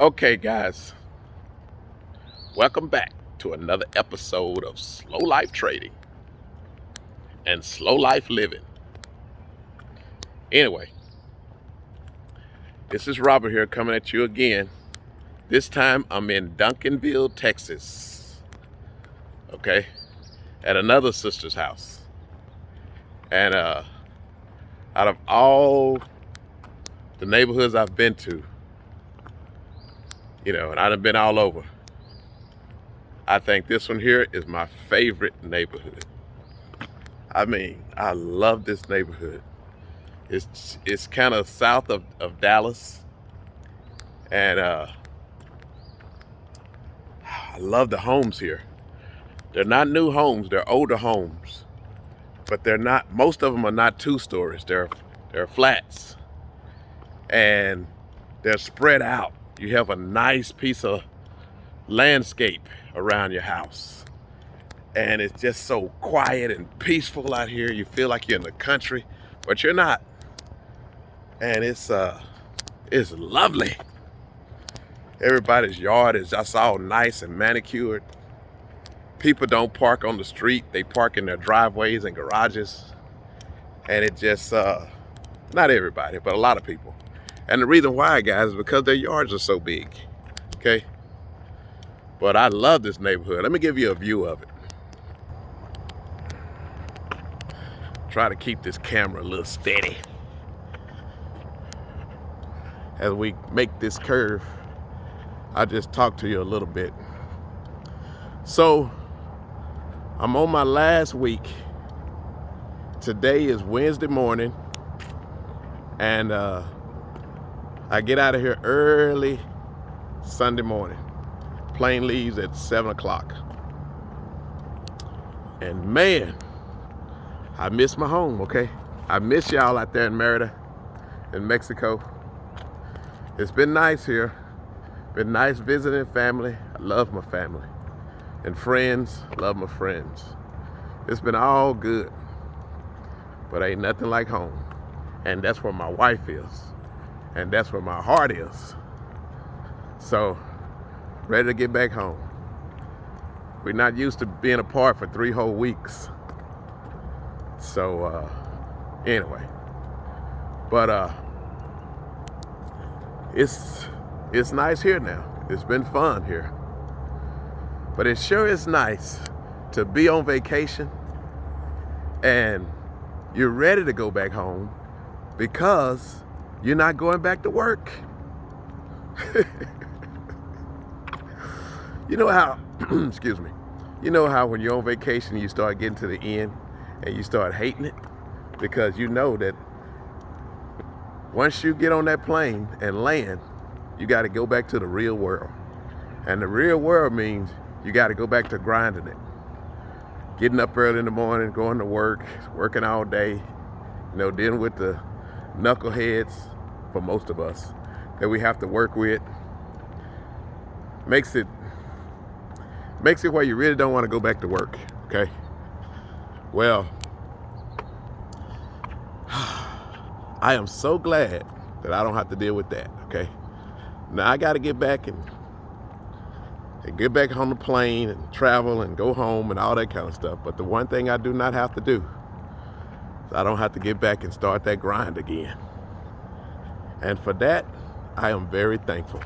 Okay, guys, welcome back to another episode of Slow Life Trading and Slow Life Living. Anyway, this is Robert here coming at you again. This time I'm in Duncanville, Texas, okay, at another sister's house. And out of all the neighborhoods I've been to, and I've been all over, I think this one here is my favorite neighborhood. I mean, I love this neighborhood. It's kind of south of Dallas, and I love the homes here. They're not new homes; they're older homes, but they're not. Most of them are not two stories. They're flats, and they're spread out. You have a nice piece of landscape around your house, and it's just so quiet and peaceful out here. You feel like you're in the country, but you're not, and it's lovely. Everybody's yard is just all nice and manicured. People don't park on the street. They park in their driveways and garages. And it just, not everybody, but a lot of people. And the reason why, guys, is because their yards are so big, okay? But I love this neighborhood. Let me give you a view of it. Try to keep this camera a little steady as we make this curve. I just talked to you a little bit. So I'm on my last week. Today is Wednesday morning, and I get out of here early Sunday morning. Plane leaves at 7 o'clock. And man, I miss my home, okay? I miss y'all out there in Merida, in Mexico. It's been nice here. Been nice visiting family. I love my family. And friends, love my friends. It's been all good. But ain't nothing like home. And that's where my wife is. And that's where my heart is. So, ready to get back home. We're not used to being apart for 3 whole weeks. So, anyway. But, it's nice here now. It's been fun here. But it sure is nice to be on vacation and you're ready to go back home because you're not going back to work. You know how, excuse me, you know how when you're on vacation you start getting to the end and you start hating it? Because you know that once you get on that plane and land, you got to go back to the real world. And the real world means you got to go back to grinding it. Getting up early in the morning, going to work, working all day, dealing with the knuckleheads, for most of us, that we have to work with. Makes it where you really don't want to go back to work, okay? Well, I am so glad that I don't have to deal with that, okay? Now I got to get back and get back on the plane and travel and go home and all that kind of stuff. But the one thing I do not have to do is I don't have to get back and start that grind again. And for that, I am very thankful.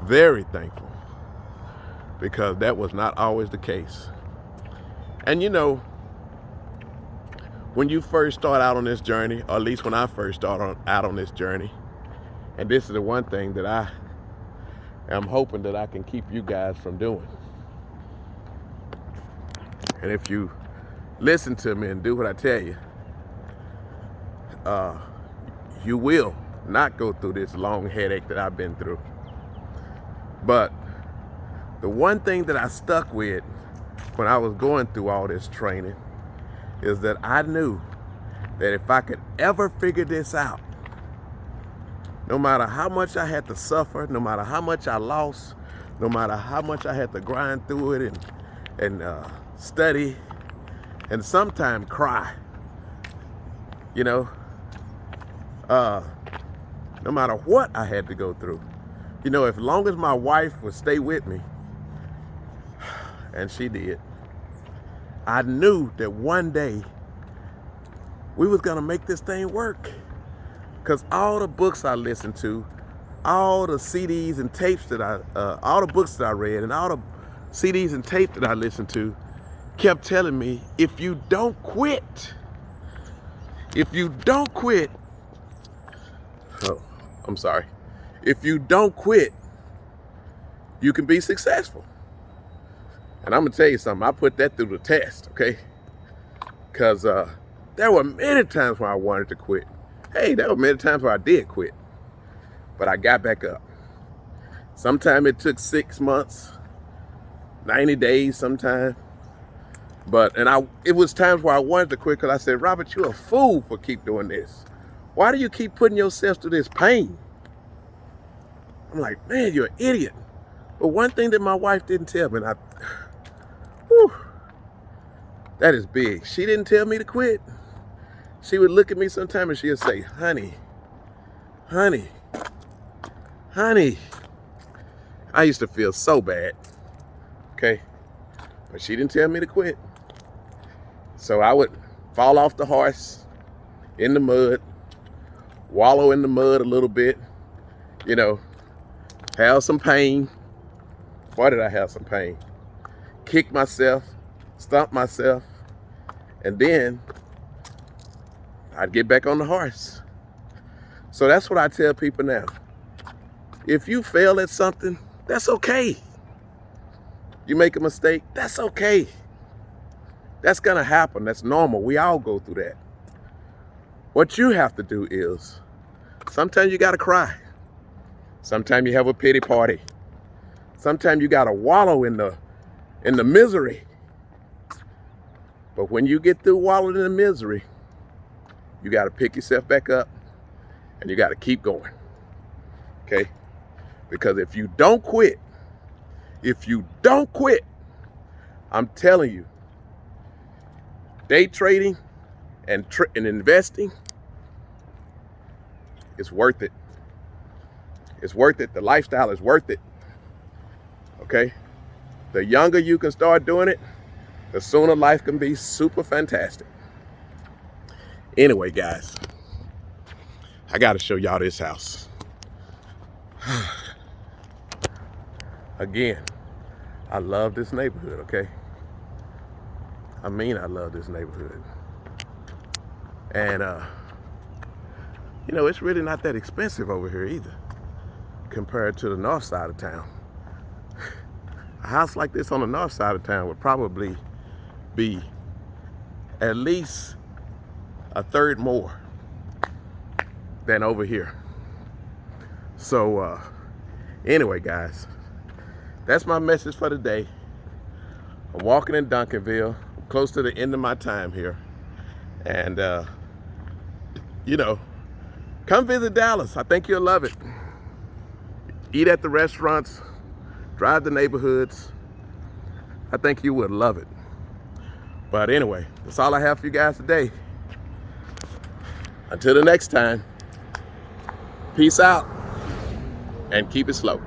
Very thankful. Because that was not always the case. And when you first start out on this journey, or at least when I first started out on this journey, and this is the one thing that I am hoping that I can keep you guys from doing. And if you listen to me and do what I tell you, you will not go through this long headache that I've been through. But the one thing that I stuck with when I was going through all this training is that I knew that if I could ever figure this out, no matter how much I had to suffer, no matter how much I lost, no matter how much I had to grind through it and study and sometimes cry, no matter what I had to go through, You know, as long as my wife would stay with me, and she did, I knew that one day we was gonna make this thing work. Cause all the books I listened to, all the CDs and tapes that all the books that I read and all the CDs and tapes that I listened to kept telling me, if you don't quit, if you don't quit, I'm sorry, if you don't quit, you can be successful. And I'm gonna tell you something, I put that through the test, okay? Cause there were many times when I wanted to quit. Hey, there were many times where I did quit, but I got back up. Sometimes it took 6 months, 90 days sometimes. But, it was times where I wanted to quit because I said, Robert, you're a fool for keep doing this. Why do you keep putting yourself through this pain? I'm like, man, you're an idiot. But one thing that my wife didn't tell me, and that is big. She didn't tell me to quit. She would look at me sometime and she would say, honey, honey, honey. I used to feel so bad, okay? But she didn't tell me to quit. So I would fall off the horse in the mud, wallow in the mud a little bit, you know, have some pain. Why did I have some pain? Kick myself, stomp myself, and then I'd get back on the horse. So that's what I tell people now. If you fail at something, that's okay. You make a mistake, that's okay. That's gonna happen, that's normal. We all go through that. What you have to do is, sometimes you gotta cry. Sometimes you have a pity party. Sometimes you gotta wallow in the misery. But when you get through wallowing in the misery, you gotta pick yourself back up and you gotta keep going, okay? Because if you don't quit, I'm telling you, day trading and investing is worth it. It's worth it. The lifestyle is worth it, okay? The younger you can start doing it, the sooner life can be super fantastic. Anyway, guys, I gotta show y'all this house. Again, I love this neighborhood, okay? I mean, I love this neighborhood. And, you know, it's really not that expensive over here either, compared to the north side of town. A house like this on the north side of town would probably be at least a third more than over here. So, anyway, guys, that's my message for today. I'm walking in Duncanville, close to the end of my time here. And, you know, come visit Dallas. I think you'll love it. Eat at the restaurants, drive the neighborhoods. I think you would love it. But anyway, that's all I have for you guys today. Until the next time, peace out and keep it slow.